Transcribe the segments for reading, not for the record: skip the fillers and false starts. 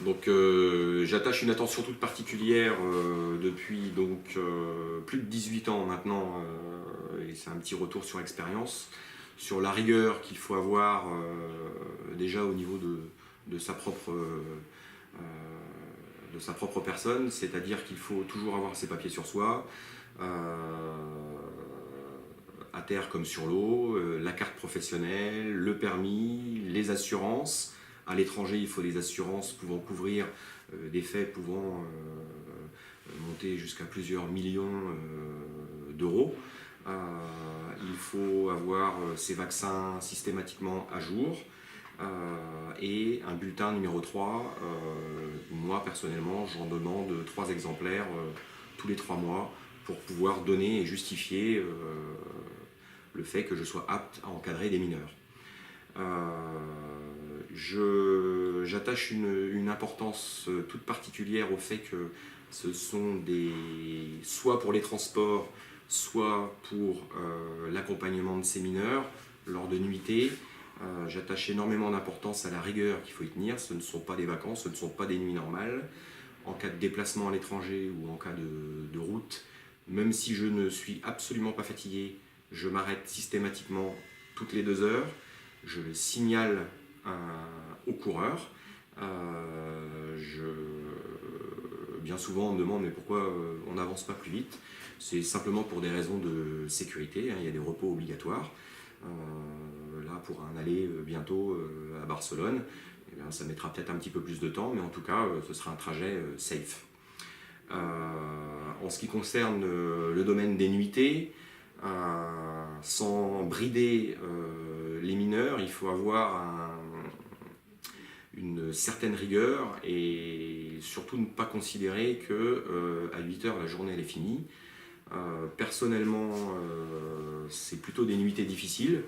Donc j'attache une attention toute particulière depuis plus de 18 ans maintenant, et c'est un petit retour sur expérience, sur la rigueur qu'il faut avoir déjà au niveau de sa propre personne, c'est-à-dire qu'il faut toujours avoir ses papiers sur soi, à terre comme sur l'eau, la carte professionnelle, le permis, les assurances. À l'étranger, il faut des assurances pouvant couvrir des faits pouvant monter jusqu'à plusieurs millions d'euros. Il faut avoir ses vaccins systématiquement à jour. Et un bulletin numéro 3, moi personnellement j'en demande 3 exemplaires tous les 3 mois pour pouvoir donner et justifier le fait que je sois apte à encadrer des mineurs. J'attache une importance toute particulière au fait que ce sont soit pour les transports, soit pour l'accompagnement de ces mineurs lors de nuitées. J'attache énormément d'importance à la rigueur qu'il faut y tenir. Ce ne sont pas des vacances, ce ne sont pas des nuits normales. En cas de déplacement à l'étranger ou en cas de route, même si je ne suis absolument pas fatigué, je m'arrête systématiquement toutes les 2 heures. Je le signale au coureur. Bien souvent on me demande mais pourquoi on n'avance pas plus vite. C'est simplement pour des raisons de sécurité, il y a des repos obligatoires. Là pour un aller bientôt à Barcelone, eh bien, ça mettra peut-être un petit peu plus de temps, mais en tout cas ce sera un trajet safe. En ce qui concerne le domaine des nuitées, sans brider les mineurs, il faut avoir une certaine rigueur et surtout ne pas considérer qu'à 8 heures la journée elle est finie. Personnellement, c'est plutôt des nuitées difficiles,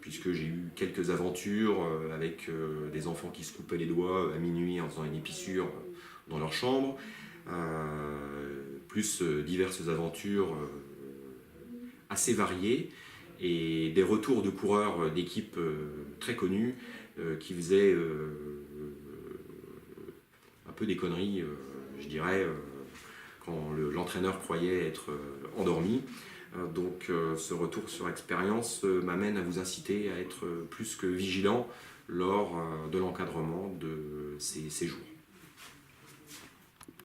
puisque j'ai eu quelques aventures avec des enfants qui se coupaient les doigts à minuit en faisant une épissure dans leur chambre, plus diverses aventures assez variées et des retours de coureurs d'équipes très connus qui faisaient un peu des conneries, je dirais, quand l'entraîneur croyait être endormi. Donc ce retour sur expérience m'amène à vous inciter à être plus que vigilant lors de l'encadrement de ces séjours.